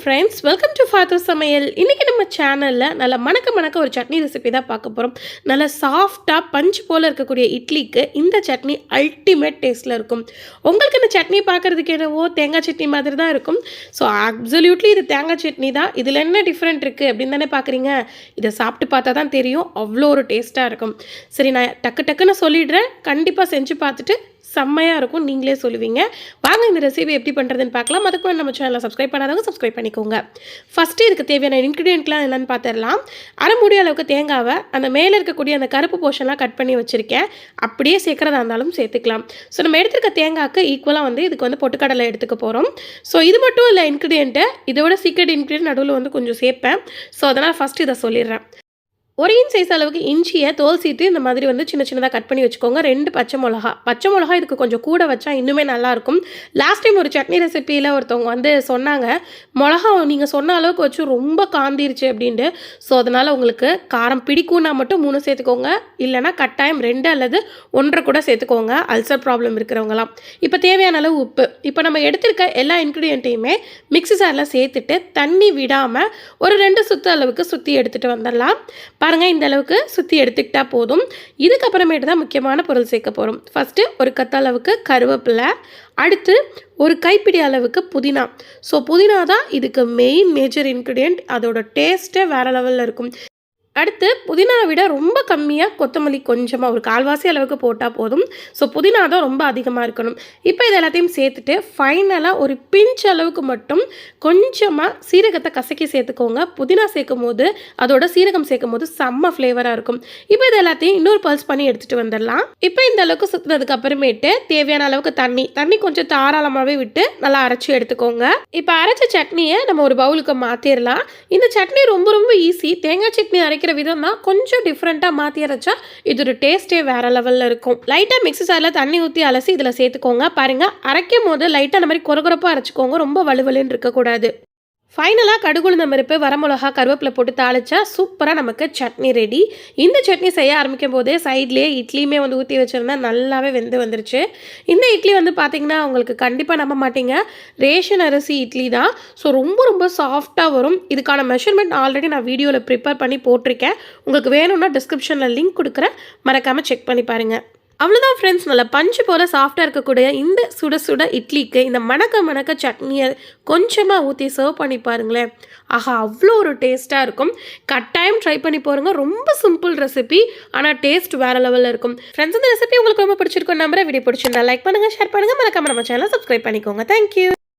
Friends, welcome to ஃபாத்து சமையல். இன்றைக்கி நம்ம சேனலில் நல்ல மணக்க ஒரு சட்னி ரெசிபி தான் பார்க்க போகிறோம். நல்ல சாஃப்டாக பஞ்ச் போல் இருக்கக்கூடிய இட்லிக்கு இந்த சட்னி அல்டிமேட் டேஸ்ட்டில் இருக்கும். உங்களுக்கு இந்த சட்னி பார்க்குறதுக்கு என்னவோ தேங்காய் சட்னி மாதிரி தான் இருக்கும். ஸோ அப்சல்யூட்லி இது தேங்காய் சட்னி தான். இதில் என்ன டிஃப்ரெண்ட் இருக்குது அப்படின்னு தானே பார்க்குறீங்க. இதை சாப்பிட்டு பார்த்தா தான் தெரியும், அவ்வளோ ஒரு டேஸ்ட்டாக இருக்கும். சரி, நான் டக்குன்னு சொல்லிடுறேன். கண்டிப்பாக செஞ்சு பார்த்துட்டு செம்மையாக இருக்கும், நீங்களே சொல்லுவீங்க. வாங்க இந்த ரெசிபி எப்படி பண்ணுறதுன்னு பார்க்கலாம். அதுக்கு நம்ம சேனலை சப்ஸ்கிரைப் பண்ணாதவங்க சப்ஸ்கிரைப் பண்ணிக்கோங்க. ஃபஸ்ட்டு இதுக்கு தேவையான இன்க்ரீடியன்ட்லாம் என்னென்னு பார்த்துடலாம். அரை மூடி அளவுக்கு தேங்காவை அந்த மேலே இருக்கக்கூடிய அந்த கருப்பு போர்ஷன்லாம் கட் பண்ணி வச்சுருக்கேன். அப்படியே சேர்க்குறதா இருந்தாலும் சேர்த்துக்கலாம். ஸோ நம்ம எடுத்துருக்க தேங்காய்க்கு ஈக்குவலாக இதுக்கு பொட்டுக்கடலை எடுத்துக்க போகிறோம். ஸோ இது மட்டும் இல்லை இன்க்ரீடியண்ட்டு, இதோட சீக்ரெட் இன்க்ரீடியன்ட் நடுவில் கொஞ்சம் சேர்ப்பேன். ஸோ அதனால் ஃபஸ்ட்டு இதை சொல்லிடுறேன். ஒரு இன்ச் சைஸ் அளவுக்கு இஞ்சியை தோல் சீட்டு இந்த மாதிரி சின்ன சின்னதாக கட் பண்ணி வச்சுக்கோங்க. 2 பச்சை மிளகா இதுக்கு கொஞ்சம் கூட வச்சா இன்னுமே நல்லாயிருக்கும். லாஸ்ட் டைம் ஒரு சட்னி ரெசிப்பியில் ஒருத்தவங்க சொன்னாங்க, மிளகா நீங்கள் சொன்ன அளவுக்கு வச்சு ரொம்ப காந்திருச்சு அப்படின்ட்டு. ஸோ அதனால் உங்களுக்கு காரம் பிடிக்கும்னா மட்டும் 3 சேர்த்துக்கோங்க, இல்லைனா கட்டாயம் 2 அல்லது 1 கூட சேர்த்துக்கோங்க, அல்சர் ப்ராப்ளம் இருக்கிறவங்களாம். இப்போ தேவையான அளவு உப்பு. இப்போ நம்ம எடுத்திருக்க எல்லா இன்க்ரீடியண்ட்டையுமே மிக்ஸி ஜாரில் சேர்த்துட்டு தண்ணி விடாமல் ஒரு 2 சுற்று அளவுக்கு சுற்றி எடுத்துகிட்டு வந்துடலாம். பாருங்கள், இந்த அளவுக்கு சுற்றி எடுத்துக்கிட்டா போதும். இதுக்கப்புறமேட்டு தான் முக்கியமான பொருள் சேர்க்க போகிறோம். ஃபஸ்ட்டு ஒரு கத்தளவுக்கு கருவேப்பிலை, அடுத்து ஒரு கைப்பிடி அளவுக்கு புதினா. ஸோ புதினா தான் இதுக்கு மெயின் மேஜர் இன்க்ரீடியண்ட். அதோட டேஸ்ட்டே வேறு லெவலில் இருக்கும். அடுத்து புதினாவை விட ரொம்ப கம்மியாக கொத்தமல்லி கொஞ்சமாக ஒரு கால்வாசி அளவுக்கு போட்டால் போதும். ஸோ புதினா தான் ரொம்ப அதிகமாக இருக்கணும். இப்போ இது எல்லாத்தையும் சேர்த்துட்டு ஃபைனலாக ஒரு பிஞ்ச் அளவுக்கு மட்டும் கொஞ்சமாக சீரகத்தை கசக்கி சேர்த்துக்கோங்க. புதினா சேர்க்கும் போது அதோட சீரகம் சேர்க்கும் போது செம்ம ஃப்ளேவராக இருக்கும். இப்போ இது எல்லாத்தையும் இன்னொரு பல்ஸ் பண்ணி எடுத்துகிட்டு வந்துடலாம். இப்போ இந்த அளவுக்கு சுற்றுனதுக்கு அப்புறமேட்டு தேவையான அளவுக்கு தண்ணி கொஞ்சம் தாராளமாகவே விட்டு நல்லா அரைச்சி எடுத்துக்கோங்க. இப்போ அரைச்ச சட்னியை நம்ம ஒரு பவுலுக்கு மாற்றிடலாம். இந்த சட்னி ரொம்ப ஈஸி. தேங்காய் சட்னி அரைக்கிற விதம் தான் கொஞ்சம் டிஃப்ரெண்ட்டாக மாற்றி அரைச்சா இதோட டேஸ்ட்டே வேறு லெவலில் இருக்கும். லைட்டாக மிக்ஸி ஜாரில் தண்ணி ஊற்றி அலசி இதில் சேர்த்துக்கோங்க. பாருங்கள், அரைக்கும் போது லைட்டாக அந்த மாதிரி கொரகொரப்பாக அரைச்சிக்கோங்க, ரொம்ப வலுவலுன்னு இருக்கக்கூடாது. ஃபைனலாக கடுகுளுந்தம் பருப்பு, வரமிளகா, கருவேப்பிலை போட்டு தாளிச்சா சூப்பராக நமக்கு சட்னி ரெடி. இந்த சட்னி செய்ய ஆரம்பிக்கும் போதே சைட்லேயே இட்லியுமே ஊற்றி வச்சுருந்தா நல்லாவே வெந்து வந்துருச்சு. இந்த இட்லி பார்த்திங்கன்னா உங்களுக்கு கண்டிப்பாக நம்ப மாட்டீங்க, ரேஷன் அரிசி இட்லி தான். ஸோ ரொம்ப சாஃப்டாக வரும். இதுக்கான மெஷர்மெண்ட் ஆல்ரெடி நான் வீடியோவில் ப்ரிப்பேர் பண்ணி போட்டிருக்கேன். உங்களுக்கு வேணும்னா டிஸ்கிரிப்ஷனில் லிங்க் கொடுக்குறேன், மறக்காமல் செக் பண்ணி பாருங்கள். அவ்வளோதான் ஃப்ரெண்ட்ஸ், நல்லா பஞ்சு போல் சாஃப்டாக இருக்கக்கூடிய இந்த சுட இட்லிக்கு இந்த மணக்க சட்னியை கொஞ்சமாக ஊற்றி சர்வ் பண்ணி பாருங்களேன். ஆஹா, அவ்வளோ ஒரு டேஸ்ட்டாக இருக்கும். கட்டாயம் ட்ரை பண்ணி போகிறோங்க. ரொம்ப சிம்பிள் ரெசிபி, ஆனால் டேஸ்ட் வேறு லெவலில் இருக்கும். ஃப்ரெண்ட்ஸ், இந்த ரெசிபி உங்களுக்கு ரொம்ப பிடிச்சிருக்கும் நம்புறேன். வீடியோ பிடிச்சிருந்தா லைக் பண்ணுங்கள், ஷேர் பண்ணுங்கள், மறக்காம நம்ம சேனலை சப்ஸ்கிரைப் பண்ணிக்கோங்க. தேங்க்யூ.